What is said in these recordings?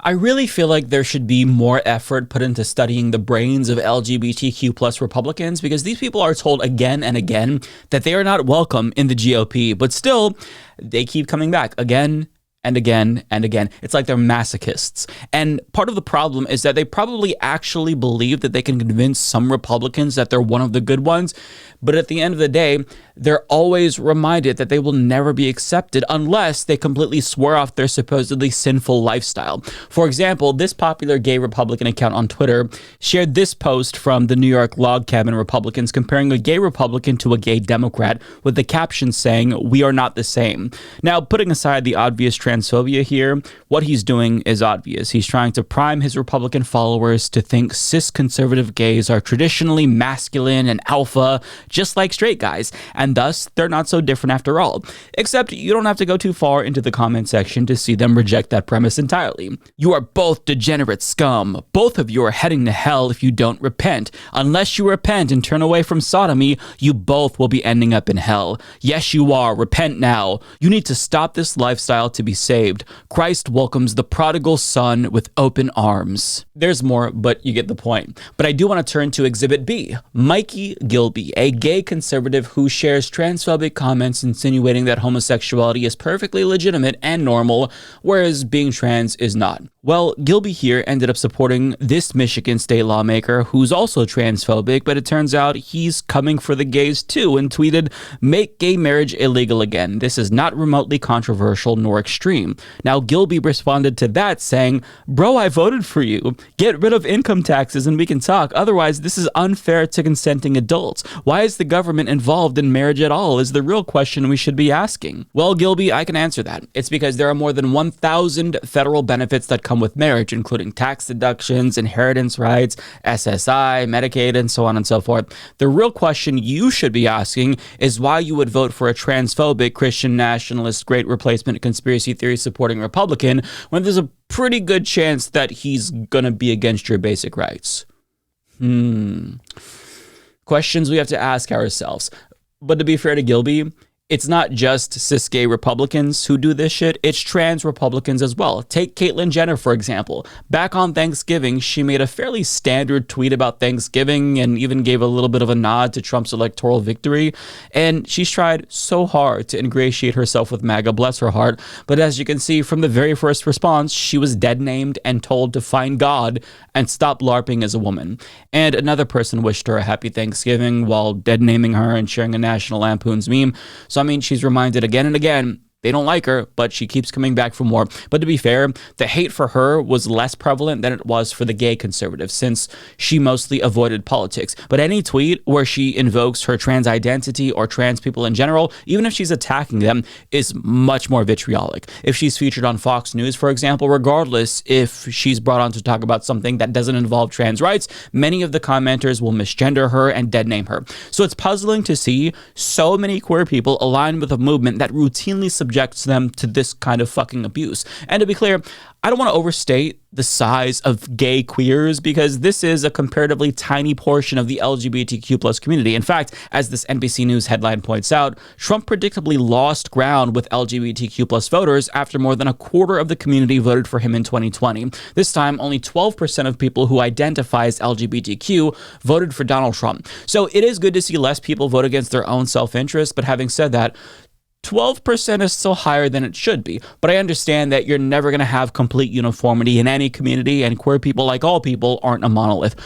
I really feel like there should be more effort put into studying the brains of LGBTQ plus Republicans, because these people are told again and again that they are not welcome in the GOP, but still they keep coming back again and again and again. It's like they're masochists. And part of the problem is that they probably actually believe that they can convince some Republicans that they're one of the good ones. But at the end of the day, they're always reminded that they will never be accepted unless they completely swear off their supposedly sinful lifestyle. For example, this popular gay Republican account on Twitter shared this post from the New York Log Cabin Republicans comparing a gay Republican to a gay Democrat with the caption saying, "We are not the same." Now, putting aside the obvious transphobia here, what he's doing is obvious. He's trying to prime his Republican followers to think cis conservative gays are traditionally masculine and alpha, just like straight guys, and thus they're not so different after all. Except you don't have to go too far into the comment section to see them reject that premise entirely. "You are both degenerate scum. Both of you are heading to hell if you don't repent. Unless you repent and turn away from sodomy, you both will be ending up in hell. Yes, you are. Repent now. You need to stop this lifestyle to be saved. Christ welcomes the prodigal son with open arms." There's more, but you get the point. But I do want to turn to Exhibit B. Mikey Gilby, a gay conservative who shares transphobic comments insinuating that homosexuality is perfectly legitimate and normal, whereas being trans is not. Well, Gilby here ended up supporting this Michigan state lawmaker who's also transphobic, but it turns out he's coming for the gays too, and tweeted, "Make gay marriage illegal again. This is not remotely controversial nor extreme." Now, Gilby responded to that saying, "Bro, I voted for you. Get rid of income taxes and we can talk. Otherwise, this is unfair to consenting adults. Why is the government involved in marriage at all is the real question we should be asking." Well, Gilby, I can answer that. It's because there are more than 1,000 federal benefits that come with marriage, including tax deductions, inheritance rights, SSI, Medicaid, and so on and so forth. The real question you should be asking is why you would vote for a transphobic, Christian nationalist, great replacement conspiracy theory supporting Republican when there's a pretty good chance that he's gonna be against your basic rights. Questions we have to ask ourselves. But to be fair to Gilby, it's not just cis gay Republicans who do this shit, it's trans Republicans as well. Take Caitlyn Jenner, for example. Back on Thanksgiving, she made a fairly standard tweet about Thanksgiving and even gave a little bit of a nod to Trump's electoral victory. And she's tried so hard to ingratiate herself with MAGA, bless her heart. But as you can see from the very first response, she was dead named and told to find God and stop LARPing as a woman. And another person wished her a happy Thanksgiving while dead naming her and sharing a National Lampoon's meme. So I mean, she's reminded again and again, they don't like her, but she keeps coming back for more. But to be fair, the hate for her was less prevalent than it was for the gay conservatives, since she mostly avoided politics. But any tweet where she invokes her trans identity or trans people in general, even if she's attacking them, is much more vitriolic. If she's featured on Fox News, for example, regardless if she's brought on to talk about something that doesn't involve trans rights, many of the commenters will misgender her and dead name her. So it's puzzling to see so many queer people align with a movement that routinely subjects them to this kind of fucking abuse. And to be clear, I don't want to overstate the size of gay queers, because this is a comparatively tiny portion of the LGBTQ plus community. In fact, as this NBC News headline points out, Trump predictably lost ground with LGBTQ plus voters after more than a quarter of the community voted for him in 2020. This time, only 12% of people who identify as LGBTQ voted for Donald Trump. So it is good to see less people vote against their own self-interest, but having said that, 12% is still higher than it should be. But I understand that you're never going to have complete uniformity in any community, and queer people, like all people, aren't a monolith.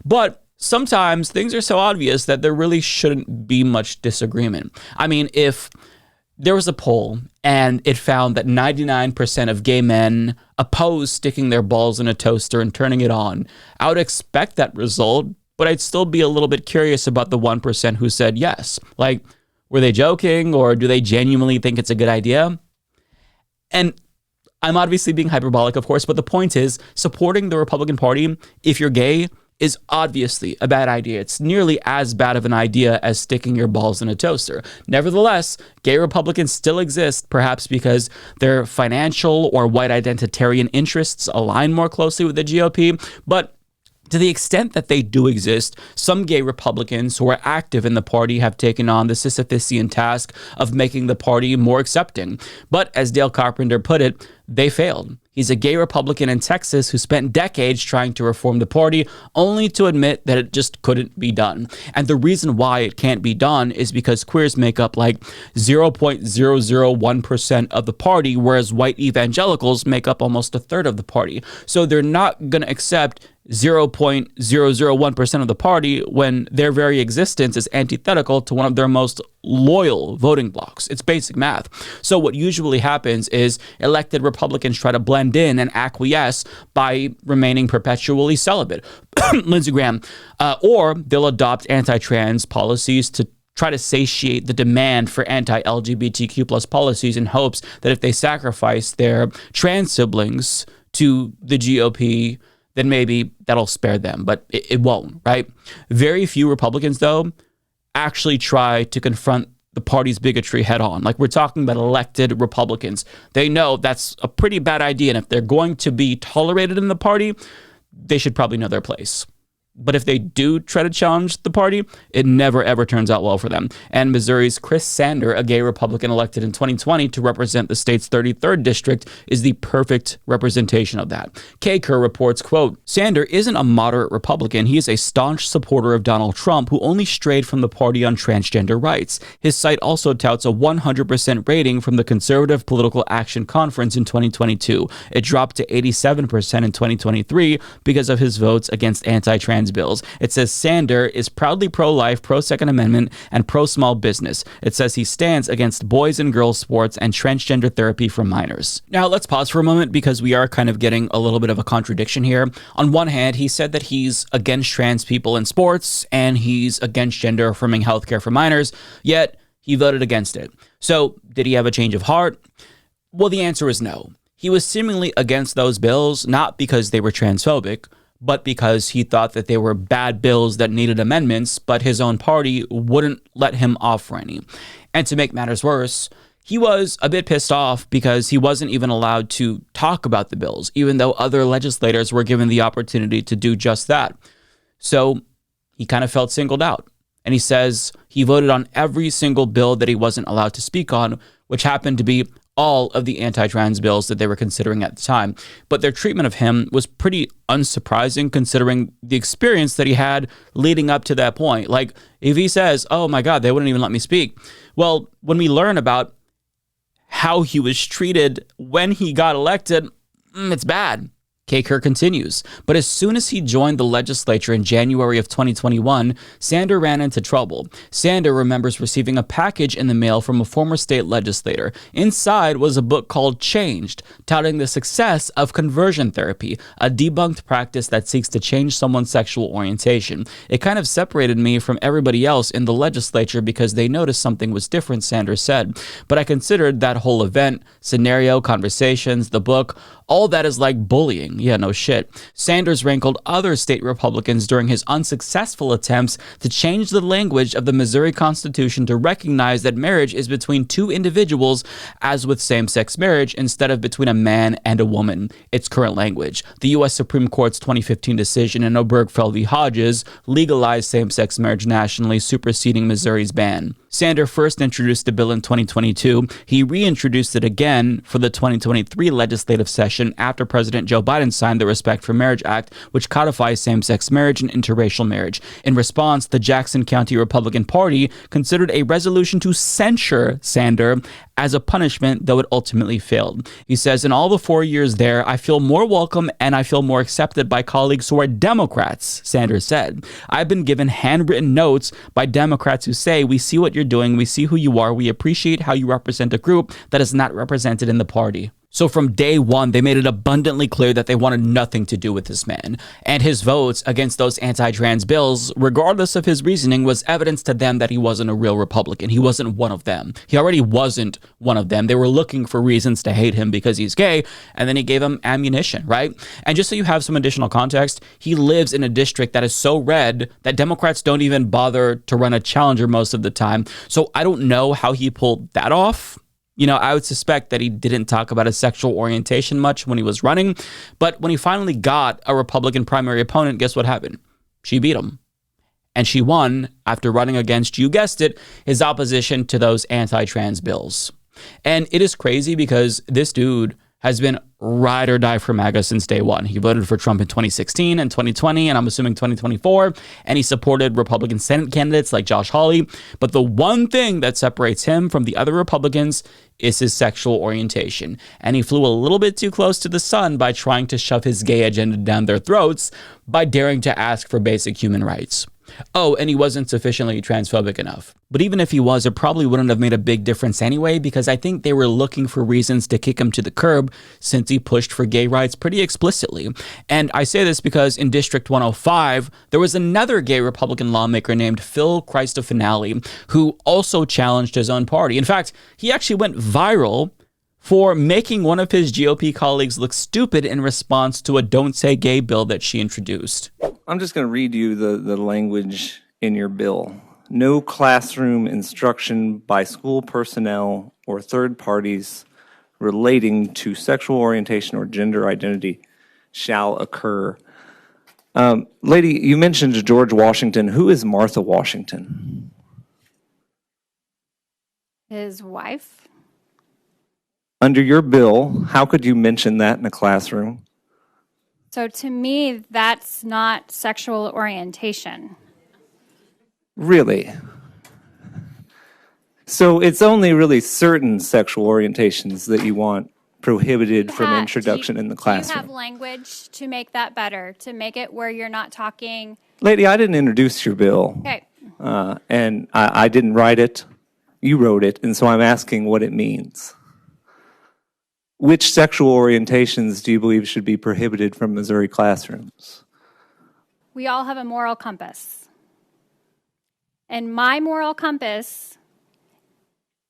But sometimes things are so obvious that there really shouldn't be much disagreement. I mean, if there was a poll and it found that 99% of gay men oppose sticking their balls in a toaster and turning it on, I would expect that result, but I'd still be a little bit curious about the 1% who said yes. Like, were they joking, or do they genuinely think it's a good idea? And I'm obviously being hyperbolic, of course, but the point is, supporting the Republican Party, if you're gay, is obviously a bad idea. It's nearly as bad of an idea as sticking your balls in a toaster. Nevertheless, gay Republicans still exist, perhaps because their financial or white identitarian interests align more closely with the GOP, but to the extent that they do exist, some gay Republicans who are active in the party have taken on the Sisyphean task of making the party more accepting. But as Dale Carpenter put it, they failed. He's a gay Republican in Texas who spent decades trying to reform the party, only to admit that it just couldn't be done. And the reason why it can't be done is because queers make up like 0.001% of the party, whereas white evangelicals make up almost a third of the party. So they're not going to accept 0.001% of the party when their very existence is antithetical to one of their most loyal voting blocs. It's basic math. So what usually happens is elected Republicans try to blend in and acquiesce by remaining perpetually celibate. Lindsey Graham. Or they'll adopt anti-trans policies to try to satiate the demand for anti-LGBTQ plus policies in hopes that if they sacrifice their trans siblings to the GOP, then maybe that'll spare them, but it won't, right? Very few Republicans, though, actually try to confront the party's bigotry head on. Like, we're talking about elected Republicans. They know that's a pretty bad idea, and if they're going to be tolerated in the party, they should probably know their place. But if they do try to challenge the party, it never, ever turns out well for them. And Missouri's Chris Sander, a gay Republican elected in 2020 to represent the state's 33rd district, is the perfect representation of that. K. Kerr reports, quote, Sander isn't a moderate Republican. He is a staunch supporter of Donald Trump who only strayed from the party on transgender rights. His site also touts a 100% rating from the Conservative Political Action Conference in 2022. It dropped to 87% in 2023 because of his votes against anti-trans bills. It says Sander is proudly pro-life, pro-Second Amendment, and pro-small business. It says he stands against boys and girls sports and transgender therapy for minors. Now, let's pause for a moment because we are kind of getting a little bit of a contradiction here. On one hand, he said that he's against trans people in sports and he's against gender-affirming healthcare for minors, yet he voted against it. So, did he have a change of heart? Well, the answer is no. He was seemingly against those bills, not because they were transphobic, but because he thought that they were bad bills that needed amendments, but his own party wouldn't let him off for any. And to make matters worse, he was a bit pissed off because he wasn't even allowed to talk about the bills, even though other legislators were given the opportunity to do just that. So he kind of felt singled out. And he says he voted on every single bill that he wasn't allowed to speak on, which happened to be all of the anti-trans bills that they were considering at the time. But their treatment of him was pretty unsurprising considering the experience that he had leading up to that point. Like, if he says, oh my God, they wouldn't even let me speak. Well, when we learn about how he was treated when he got elected, it's bad. K. Kerr continues, but as soon as he joined the legislature in January of 2021, Sander ran into trouble. Sander remembers receiving a package in the mail from a former state legislator. Inside was a book called Changed, touting the success of conversion therapy, a debunked practice that seeks to change someone's sexual orientation. It kind of separated me from everybody else in the legislature because they noticed something was different, Sanders said. But I considered that whole event, scenario, conversations, the book, all that is like bullying. Yeah, no shit. Sanders rankled other state Republicans during his unsuccessful attempts to change the language of the Missouri Constitution to recognize that marriage is between two individuals, as with same-sex marriage, instead of between a man and a woman, its current language. The U.S. Supreme Court's 2015 decision in Obergefell v. Hodges legalized same-sex marriage nationally, superseding Missouri's ban. Sander first introduced the bill in 2022. He reintroduced it again for the 2023 legislative session after President Joe Biden signed the Respect for Marriage Act, which codifies same-sex marriage and interracial marriage. In response, the Jackson County Republican Party considered a resolution to censure Sander as a punishment, though it ultimately failed. He says, in all the 4 years there, I feel more welcome and I feel more accepted by colleagues who are Democrats, Sanders said. I've been given handwritten notes by Democrats who say, we see what you're doing, we see who you are, we appreciate how you represent a group that is not represented in the party. So from day one, they made it abundantly clear that they wanted nothing to do with this man. And his votes against those anti-trans bills, regardless of his reasoning, was evidence to them that he wasn't a real Republican. He wasn't one of them. He already wasn't one of them. They were looking for reasons to hate him because he's gay, and then he gave them ammunition, right? And just so you have some additional context, he lives in a district that is so red that Democrats don't even bother to run a challenger most of the time. So I don't know how he pulled that off. You know, I would suspect that he didn't talk about his sexual orientation much when he was running, but when he finally got a Republican primary opponent, guess what happened? She beat him. And she won after running against, you guessed it, his opposition to those anti-trans bills. And it is crazy because this dude has been ride or die for MAGA since day one. He voted for Trump in 2016 and 2020, and I'm assuming 2024, and he supported Republican Senate candidates like Josh Hawley. But the one thing that separates him from the other Republicans is his sexual orientation. And he flew a little bit too close to the sun by trying to shove his gay agenda down their throats by daring to ask for basic human rights. Oh, and he wasn't sufficiently transphobic enough. But even if he was, it probably wouldn't have made a big difference anyway, because I think they were looking for reasons to kick him to the curb since he pushed for gay rights pretty explicitly. And I say this because in District 105, there was another gay Republican lawmaker named Phil Christofanelli who also challenged his own party. In fact, he actually went viral for making one of his GOP colleagues look stupid in response to a Don't Say Gay bill that she introduced. I'm just going to read you the language in your bill. No classroom instruction by school personnel or third parties relating to sexual orientation or gender identity shall occur. Lady, you mentioned George Washington. Who is Martha Washington? His wife. Under your bill, how could you mention that in a classroom? So to me, that's not sexual orientation. Really? So it's only really certain sexual orientations that you want prohibited from introduction in the classroom. Do you have language to make that better, to make it where you're not talking? Lady, I didn't introduce your bill. Okay. And I didn't write it. You wrote it, and so I'm asking what it means. Which sexual orientations do you believe should be prohibited from Missouri classrooms? We all have a moral compass. And my moral compass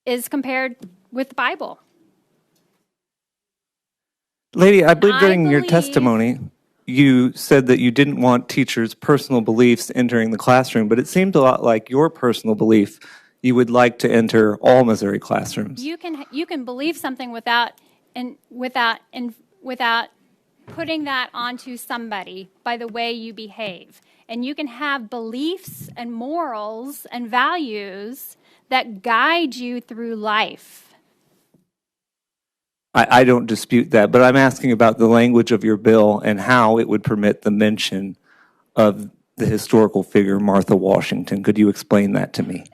is compared with the Bible. Lady, I believe during your testimony, you said that you didn't want teachers' personal beliefs entering the classroom, but it seemed a lot like your personal belief you would like to enter all Missouri classrooms. You can believe something without putting that onto somebody by the way you behave. And you can have beliefs and morals and values that guide you through life. I don't dispute that, but I'm asking about the language of your bill and how it would permit the mention of the historical figure Martha Washington. Could you explain that to me?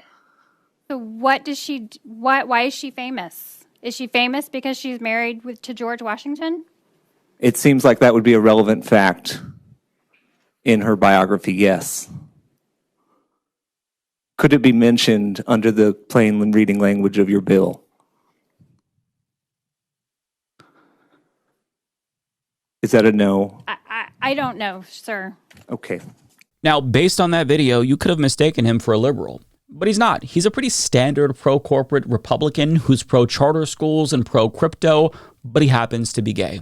So why is she famous? Is she famous because she's married to George Washington? It seems like that would be a relevant fact in her biography, yes. Could it be mentioned under the plain reading language of your bill? Is that a no? I don't know, sir. Okay. Now, based on that video, you could have mistaken him for a liberal. But he's not. He's a pretty standard pro-corporate Republican who's pro-charter schools and pro-crypto, but he happens to be gay.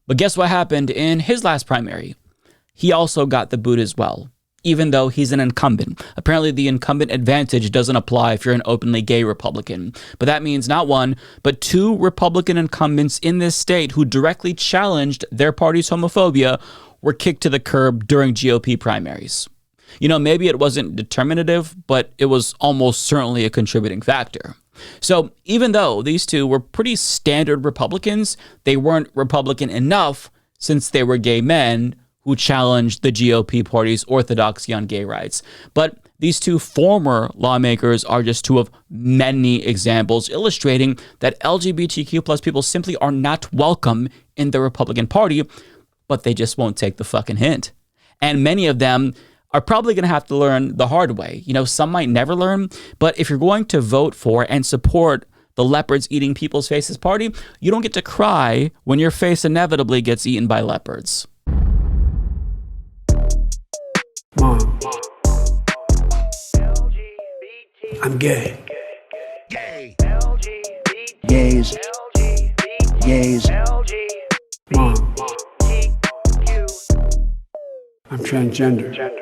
But guess what happened in his last primary? He also got the boot as well, even though he's an incumbent. Apparently, the incumbent advantage doesn't apply if you're an openly gay Republican. But that means not one, but two Republican incumbents in this state who directly challenged their party's homophobia were kicked to the curb during GOP primaries. You know, maybe it wasn't determinative, but it was almost certainly a contributing factor. So even though these two were pretty standard Republicans, they weren't Republican enough since they were gay men who challenged the GOP party's orthodoxy on gay rights. But these two former lawmakers are just two of many examples illustrating that LGBTQ plus people simply are not welcome in the Republican Party, but they just won't take the fucking hint. And many of them are probably going to have to learn the hard way. You know, some might never learn, but if you're going to vote for and support the leopards eating people's faces party, you don't get to cry when your face inevitably gets eaten by leopards. Mom, I'm gay. Gays. Gays. Mom, I'm transgender.